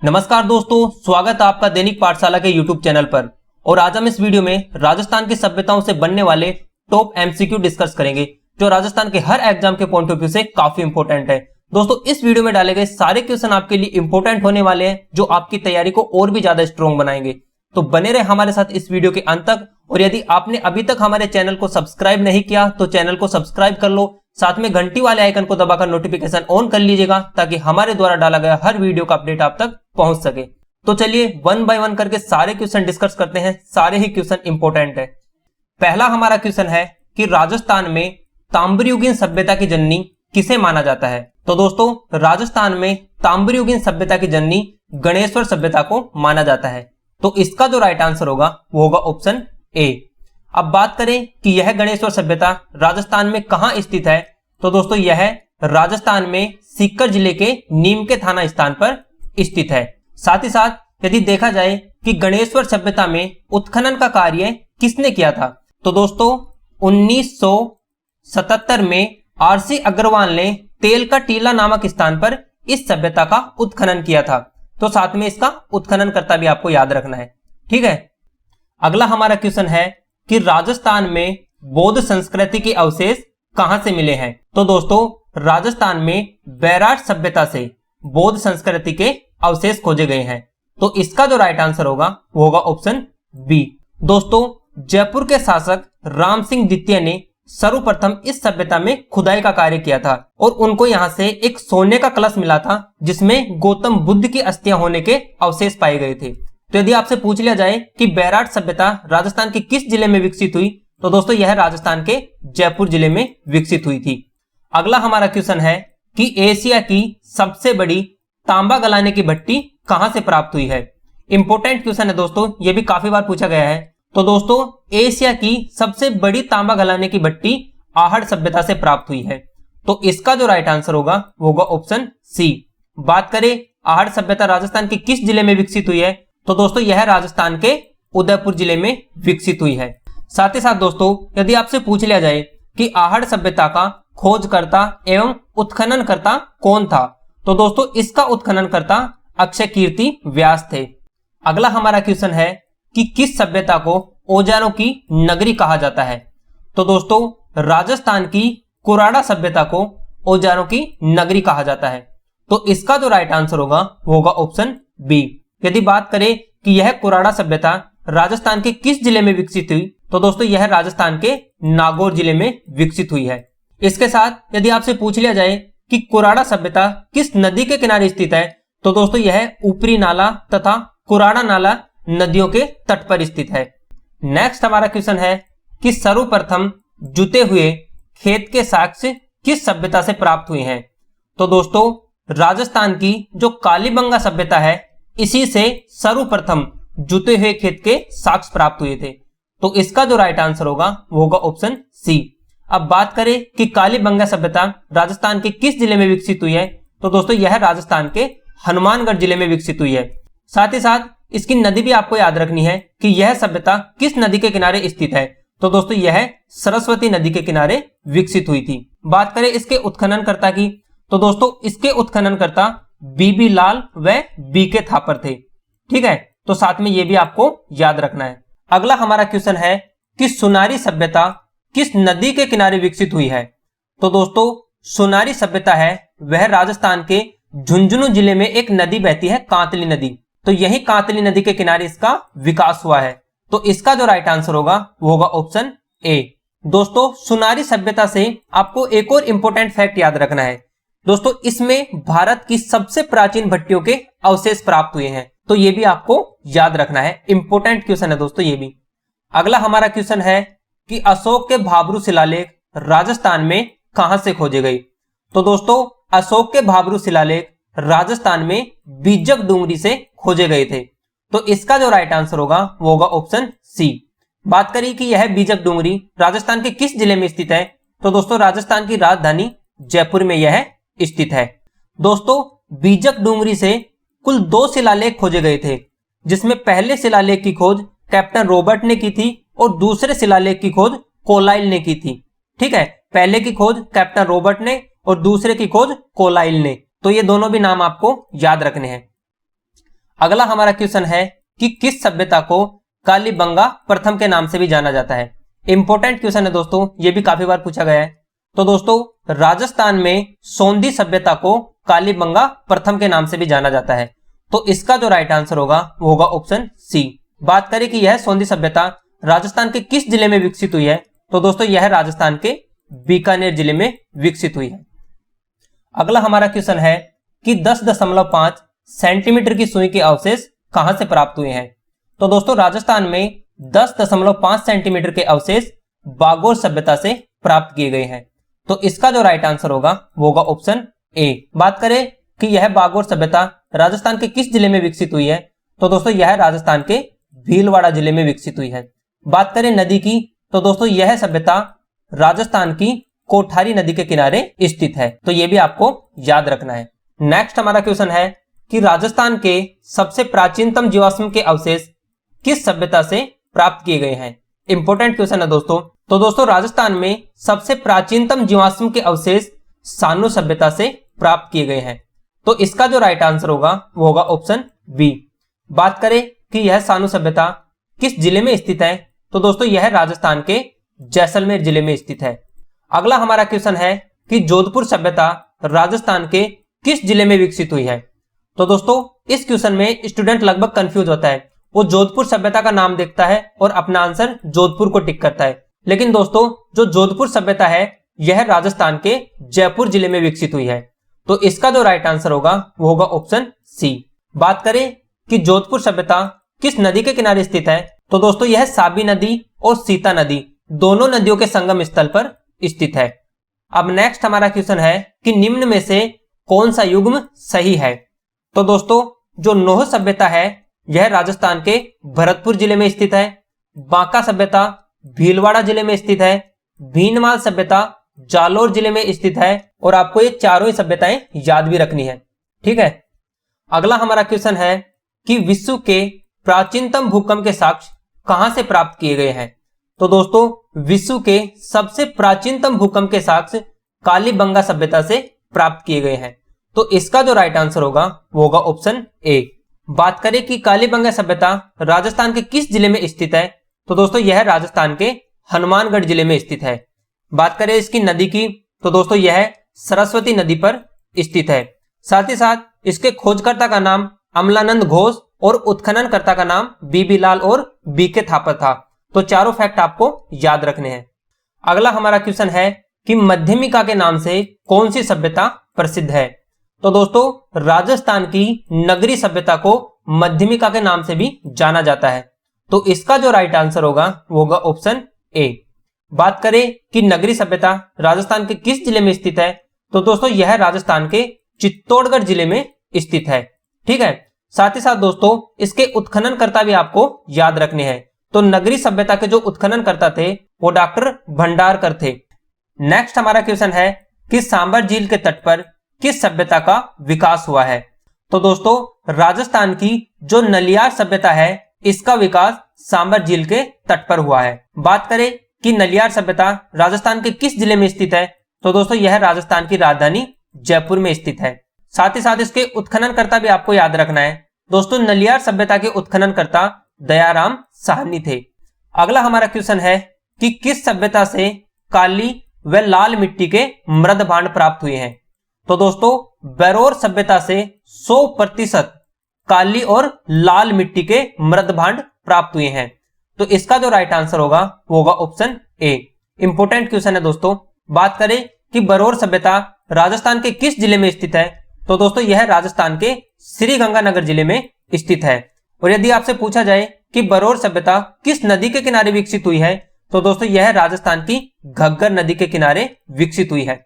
नमस्कार दोस्तों, स्वागत है आपका दैनिक पाठशाला के यूट्यूब चैनल पर। और आज हम इस वीडियो में राजस्थान की सभ्यताओं से बनने वाले टॉप एमसीक्यू डिस्कस करेंगे, जो राजस्थान के हर एग्जाम के पॉइंट ऑफ व्यू से काफी इंपॉर्टेंट है। दोस्तों, इस वीडियो में डाले गए सारे क्वेश्चन आपके लिए इंपॉर्टेंट होने वाले हैं, जो आपकी तैयारी को और भी ज्यादा स्ट्रॉन्ग बनाएंगे। तो बने रहे हमारे साथ इस वीडियो के अंत तक। और यदि आपने अभी तक हमारे चैनल को सब्सक्राइब नहीं किया तो चैनल को सब्सक्राइब कर लो, साथ में घंटी वाले आइकन को दबाकर नोटिफिकेशन ऑन कर लीजिएगा, ताकि हमारे द्वारा डाला गया हर वीडियो का अपडेट आप तक पहुंच सके। तो चलिए वन बाय वन करके सारे क्वेश्चन डिस्कस करते हैं। सारे ही क्वेश्चन इंपॉर्टेंट है। पहला हमारा क्वेश्चन है कि राजस्थान में ताम्रयुगीन सभ्यता की जननी किसे माना जाता है। तो दोस्तों, राजस्थान में ताम्रयुगीन सभ्यता की जननी गणेश्वर सभ्यता को माना जाता है। तो इसका जो राइट आंसर होगा वो होगा ऑप्शन ए। अब बात करें कि यह गणेश्वर सभ्यता राजस्थान में कहां स्थित है, तो दोस्तों यह राजस्थान में सीकर जिले के नीम के थाना स्थान पर स्थित है। साथ ही साथ यदि देखा जाए कि गणेश्वर सभ्यता में उत्खनन का कार्य किसने किया था, तो दोस्तों 1977 में आरसी अग्रवाल ने तेल का टीला नामक स्थान पर इस सभ्यता का उत्खनन किया था। तो साथ में इसका उत्खनन करता भी आपको याद रखना है, ठीक है। अगला हमारा क्वेश्चन है कि राजस्थान में बौद्ध संस्कृति के अवशेष कहां से मिले हैं। तो दोस्तों, राजस्थान में बैराट सभ्यता से बौद्ध संस्कृति के अवशेष खोजे गए हैं। तो इसका जो राइट आंसर होगा वो होगा ऑप्शन बी। दोस्तों, जयपुर के शासक राम सिंह द्वितीय ने सर्वप्रथम इस सभ्यता में खुदाई का कार्य किया था, और उनको यहां से एक सोने का कलश मिला था, जिसमें गौतम बुद्ध की अस्थियां होने के अवशेष पाए गए थे। तो यदि आपसे पूछ लिया जाए कि बैराट सभ्यता राजस्थान के किस जिले में विकसित हुई, तो दोस्तों यह राजस्थान के जयपुर जिले में विकसित हुई थी। अगला हमारा क्वेश्चन है कि एशिया की सबसे बड़ी तांबा गलाने की भट्टी कहां से प्राप्त हुई है। इंपॉर्टेंट क्वेश्चन है दोस्तों, यह भी काफी बार पूछा गया है। तो दोस्तों, एशिया की सबसे बड़ी तांबा गलाने की भट्टी आहड़ सभ्यता से प्राप्त हुई है। तो इसका जो राइट आंसर होगा वो होगा ऑप्शन सी। बात करें आहड़ सभ्यता राजस्थान के किस जिले में विकसित हुई है, तो दोस्तों यह राजस्थान के उदयपुर जिले में विकसित हुई है। साथ ही साथ दोस्तों, यदि आपसे पूछ लिया जाए कि आहड़ सभ्यता का खोजकर्ता एवं उत्खननकर्ता कौन था, तो दोस्तों इसका उत्खननकर्ता अक्षय कीर्ति व्यास थे। अगला हमारा क्वेश्चन है कि किस सभ्यता को औजारों की नगरी कहा जाता है। तो दोस्तों, राजस्थान की कुराड़ा सभ्यता को औजारों की नगरी कहा जाता है। तो इसका जो राइट आंसर होगा वो होगा ऑप्शन बी। यदि बात करें कि यह कुराड़ा सभ्यता राजस्थान के किस जिले में विकसित हुई, तो दोस्तों यह राजस्थान के नागौर जिले में विकसित हुई है। इसके साथ यदि आपसे पूछ लिया जाए कि कुराड़ा सभ्यता किस नदी के किनारे स्थित है, तो दोस्तों यह ऊपरी नाला तथा कुराड़ा नाला नदियों के तट पर स्थित है। नेक्स्ट हमारा क्वेश्चन है कि सर्वप्रथम जुते हुए खेत के साक्ष्य किस सभ्यता से प्राप्त हुए हैं। तो दोस्तों, राजस्थान की जो कालीबंगा सभ्यता है, इसी से सर्वप्रथम जुते हुए खेत के साक्ष्य प्राप्त हुए थे। तो इसका जो राइट आंसर होगा वो होगा ऑप्शन सी। अब बात करें कि कालीबंगा सभ्यता राजस्थान के किस जिले में विकसित हुई है, तो दोस्तों यह राजस्थान के हनुमानगढ़ जिले में विकसित हुई है। साथ ही साथ इसकी नदी भी आपको याद रखनी है कि यह सभ्यता किस नदी के किनारे स्थित है। तो दोस्तों यह सरस्वती नदी के किनारे विकसित हुई थी। बात करें इसके उत्खननकर्ता की, तो दोस्तों इसके उत्खननकर्ता बीबी लाल व बीके थापर थे, ठीक है। तो साथ में यह भी आपको याद रखना है। अगला हमारा क्वेश्चन है कि सुनारी सभ्यता किस नदी के किनारे विकसित हुई है। तो दोस्तों, सुनारी सभ्यता है वह राजस्थान के झुंझुनू जिले में एक नदी बहती है, कांतली नदी। तो यही कांतली नदी के किनारे इसका विकास हुआ है। तो इसका जो राइट आंसर होगा वो होगा ऑप्शन ए। दोस्तों, सुनारी सभ्यता से आपको एक और इंपॉर्टेंट फैक्ट याद रखना है। दोस्तों, इसमें भारत की सबसे प्राचीन भट्टियों के अवशेष प्राप्त हुए हैं। तो ये भी आपको याद रखना है, इंपॉर्टेंट क्वेश्चन है दोस्तों ये भी। अगला हमारा क्वेश्चन है कि अशोक के भाबरू शिलालेख राजस्थान में कहां से खोजे गए। तो दोस्तों, अशोक के भाबरू शिलालेख राजस्थान में बीजक डूंगरी से खोजे गए थे। तो इसका जो राइट आंसर होगा वो होगा ऑप्शन सी। बात करें कि यह बीजक डूंगरी राजस्थान के किस जिले में स्थित है, तो दोस्तों राजस्थान की राजधानी जयपुर में यह स्थित है। दोस्तों, बीजक डूंगरी से कुल 2 शिलालेख खोजे गए थे, जिसमें पहले शिलालेख की खोज कैप्टन रॉबर्ट ने की थी और दूसरे शिलालेख की खोज कोलाइल ने की थी, ठीक है। पहले की खोज कैप्टन रॉबर्ट ने और दूसरे की खोज कोलाइल ने। तो ये दोनों भी नाम आपको याद रखने हैं। अगला हमारा क्वेश्चन है कि किस सभ्यता को कालीबंगा प्रथम के नाम से भी जाना जाता है। इंपॉर्टेंट क्वेश्चन है दोस्तों, ये भी काफी बार पूछा गया है। तो दोस्तों राजस्थान में सोंधी सभ्यता को कालीबंगा प्रथम के नाम से भी जाना जाता है। तो इसका जो राइट आंसर होगा वो होगा ऑप्शन सी। बात करें कि यह सोंधी सभ्यता राजस्थान के किस जिले में विकसित हुई है, तो दोस्तों यह राजस्थान के बीकानेर जिले में विकसित हुई है। अगला हमारा क्वेश्चन है कि 10.5 सेंटीमीटर की सुई के अवशेष कहां से प्राप्त हुए हैं। तो दोस्तों राजस्थान में 10.5 सेंटीमीटर के अवशेष बागोर सभ्यता से प्राप्त किए गए हैं। तो इसका जो राइट आंसर होगा वो होगा ऑप्शन ए। बात करें कि यह बागोर सभ्यता राजस्थान के किस जिले में विकसित हुई है, तो दोस्तों यह राजस्थान के भीलवाड़ा जिले में विकसित हुई है। बात करें नदी की, तो दोस्तों यह सभ्यता राजस्थान की कोठारी नदी के किनारे स्थित है। तो यह भी आपको याद रखना है। नेक्स्ट हमारा क्वेश्चन है कि राजस्थान के सबसे प्राचीनतम जीवाश्म के अवशेष किस सभ्यता से प्राप्त किए गए हैं। इंपॉर्टेंट क्वेश्चन है दोस्तों। तो दोस्तों राजस्थान में सबसे प्राचीनतम जीवाश्म के अवशेष सानू सभ्यता से प्राप्त किए गए हैं। तो इसका जो राइट आंसर होगा वो होगा ऑप्शन बी। बात करें कि यह सानू सभ्यता किस जिले में स्थित है, तो दोस्तों यह राजस्थान के जैसलमेर जिले में स्थित है। अगला हमारा क्वेश्चन है कि जोधपुर सभ्यता राजस्थान के किस जिले में विकसित हुई है। तो दोस्तों इस क्वेश्चन में स्टूडेंट लगभग कंफ्यूज होता है, वो जोधपुर सभ्यता का नाम देखता है और अपना आंसर जोधपुर को टिक करता है। लेकिन दोस्तों जो जोधपुर सभ्यता है यह राजस्थान के जयपुर जिले में विकसित हुई है। तो इसका जो राइट आंसर होगा वो होगा ऑप्शन सी। बात करें कि जोधपुर सभ्यता किस नदी के किनारे स्थित है, तो दोस्तों यह साबी नदी और सीता नदी दोनों नदियों के संगम स्थल पर स्थित है। अब नेक्स्ट हमारा क्वेश्चन है कि निम्न में से कौन सा युग्म सही है। तो दोस्तों जो नोह सभ्यता है यह राजस्थान के भरतपुर जिले में स्थित है। बांका सभ्यता भीलवाड़ा जिले में स्थित है। भीनमाल सभ्यता जालोर जिले में स्थित है। और आपको ये चारों ही सभ्यताएं याद भी रखनी है, ठीक है। अगला हमारा क्वेश्चन है कि विश्व के प्राचीनतम भूकंप के साक्ष्य कहां से प्राप्त किए गए हैं। तो दोस्तों विश्व के सबसे प्राचीनतम भूकंप के साक्ष्य कालीबंगा सभ्यता से प्राप्त किए गए हैं। तो इसका जो राइट आंसर होगा वो होगा ऑप्शन ए। बात करें कि कालीबंगा सभ्यता राजस्थान के किस जिले में स्थित है, तो दोस्तों यह राजस्थान के हनुमानगढ़ जिले में स्थित है। बात करें इसकी नदी की, तो दोस्तों यह सरस्वती नदी पर स्थित है। साथ ही साथ इसके खोजकर्ता का नाम अमलानंद घोष और उत्खननकर्ता का नाम बीबी लाल और बीके थापर था। तो चारों फैक्ट आपको याद रखने हैं। अगला हमारा क्वेश्चन है कि मध्यमिका के नाम से कौन सी सभ्यता प्रसिद्ध है। तो दोस्तों राजस्थान की नगरी सभ्यता को मध्यमिका के नाम से भी जाना जाता है। तो इसका जो राइट आंसर होगा वो होगा ऑप्शन ए। बात करें कि नगरी सभ्यता राजस्थान के किस जिले में स्थित है, तो दोस्तों यह राजस्थान के चित्तौड़गढ़ जिले में स्थित है, ठीक है। साथ ही साथ दोस्तों इसके उत्खननकर्ता भी आपको याद रखने हैं। तो नगरी सभ्यता के जो उत्खननकर्ता थे वो डॉक्टर भंडारकर थे। नेक्स्ट हमारा क्वेश्चन है कि सांबर झील के तट पर किस सभ्यता का विकास हुआ है। तो दोस्तों राजस्थान की जो नलियार सभ्यता है इसका विकास सांबर झील के तट पर हुआ है। बात करें कि नलियार सभ्यता राजस्थान के किस जिले में स्थित है, तो दोस्तों यह राजस्थान की राजधानी जयपुर में स्थित है। साथ ही साथ इसके उत्खननकर्ता भी आपको याद रखना है। दोस्तों नलियार सभ्यता के उत्खननकर्ता दयाराम साहनी थे। अगला हमारा क्वेश्चन है कि किस सभ्यता से काली व लाल मिट्टी के मृद भांड प्राप्त हुए हैं। तो दोस्तों बैरोर सभ्यता से 100% काली और लाल मिट्टी के मृद भांड प्राप्त हुए हैं। तो इसका जो राइट आंसर होगा वो होगा ऑप्शन ए। इंपोर्टेंट क्वेश्चन है दोस्तों। बात करें कि बरोर सभ्यता राजस्थान के किस जिले में स्थित है, तो दोस्तों यह राजस्थान के श्रीगंगानगर जिले में स्थित है। और यदि आपसे पूछा जाए कि बरोर सभ्यता किस नदी के किनारे विकसित हुई है, तो दोस्तों यह राजस्थान की घग्गर नदी के किनारे विकसित हुई है।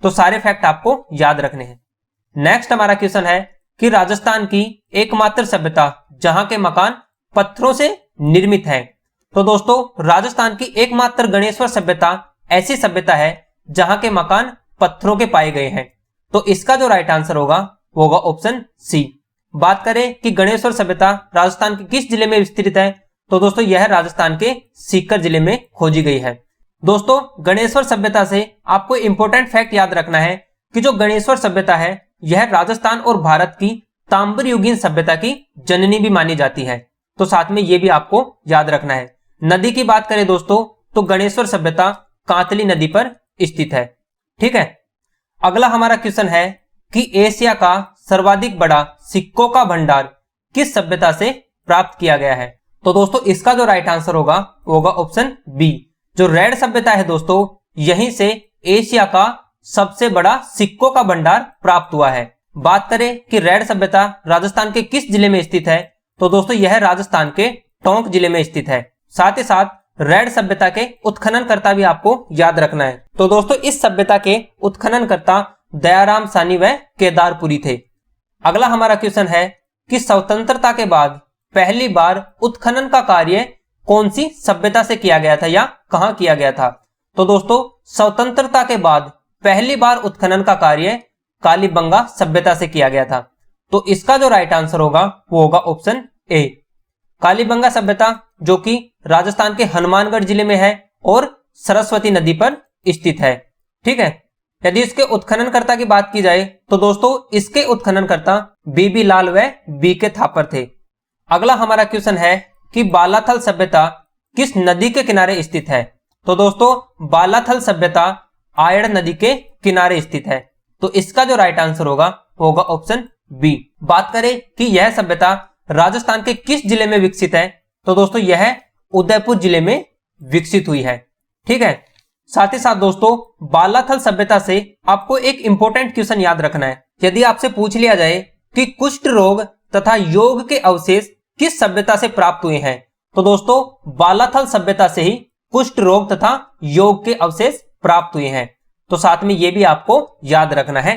तो सारे फैक्ट आपको याद रखने हैं। नेक्स्ट हमारा क्वेश्चन है कि राजस्थान की एकमात्र सभ्यता जहां के मकान पत्थरों से निर्मित है। तो दोस्तों राजस्थान की एकमात्र गणेश्वर सभ्यता ऐसी सभ्यता है जहां के मकान पत्थरों के पाए गए हैं। तो इसका जो राइट आंसर होगा वो होगा ऑप्शन सी। बात करें कि गणेश्वर सभ्यता राजस्थान के किस जिले में विस्तृत है, तो दोस्तों यह राजस्थान के सीकर जिले में खोजी गई है। दोस्तों गणेश्वर सभ्यता से आपको इंपॉर्टेंट फैक्ट याद रखना है कि जो गणेश्वर सभ्यता है यह राजस्थान और भारत की ताम्र युगीन सभ्यता की जननी भी मानी जाती है। तो साथ में ये भी आपको याद रखना है। नदी की बात करें दोस्तों तो गणेश्वर सभ्यता कांतली नदी पर स्थित है। ठीक है, अगला हमारा क्वेश्चन है कि एशिया का सर्वाधिक बड़ा सिक्कों का भंडार किस सभ्यता से प्राप्त किया गया है। तो दोस्तों इसका जो राइट आंसर होगा वो होगा ऑप्शन बी, जो रेड सभ्यता है दोस्तों, यहीं से एशिया का सबसे बड़ा सिक्कों का भंडार प्राप्त हुआ है। बात करें कि रेड सभ्यता राजस्थान के किस जिले में स्थित है, तो दोस्तों यह राजस्थान के टोंक जिले में स्थित है। साथ ही साथ रेड सभ्यता के उत्खननकर्ता भी आपको याद रखना है। तो दोस्तों इस सभ्यता के उत्खननकर्ता दयाराम सानी व केदारपुरी थे। अगला हमारा क्वेश्चन है कि स्वतंत्रता के बाद पहली बार उत्खनन का कार्य कौन सी सभ्यता से किया गया था या कहां किया गया था। तो दोस्तों स्वतंत्रता के बाद पहली बार उत्खनन का कार्य कालीबंगा सभ्यता से किया गया था। तो इसका जो राइट आंसर होगा वो होगा ऑप्शन ए, कालीबंगा सभ्यता, जो कि राजस्थान के हनुमानगढ़ जिले में है और सरस्वती नदी पर स्थित है। ठीक है, यदि इसके उत्खननकर्ता की बात की जाए तो दोस्तों इसके उत्खननकर्ता बीबी लाल व बी के थापर थे। अगला हमारा क्वेश्चन है कि बालाथल सभ्यता किस नदी के किनारे स्थित है। तो दोस्तों बालाथल सभ्यता आयड़ नदी के किनारे स्थित है। तो इसका जो राइट आंसर होगा वो होगा ऑप्शन बी। बात करें कि यह सभ्यता राजस्थान के किस जिले में विकसित है, तो दोस्तों यह उदयपुर जिले में विकसित हुई है। ठीक है, साथ ही साथ दोस्तों बालाथल सभ्यता से आपको एक इंपॉर्टेंट क्वेश्चन याद रखना है। यदि आपसे पूछ लिया जाए कि कुष्ठ रोग तथा योग के अवशेष किस सभ्यता से प्राप्त हुए हैं, तो दोस्तों बालाथल सभ्यता से ही कुष्ठ रोग तथा योग के अवशेष प्राप्त हुए हैं। तो साथ में यह भी आपको याद रखना है।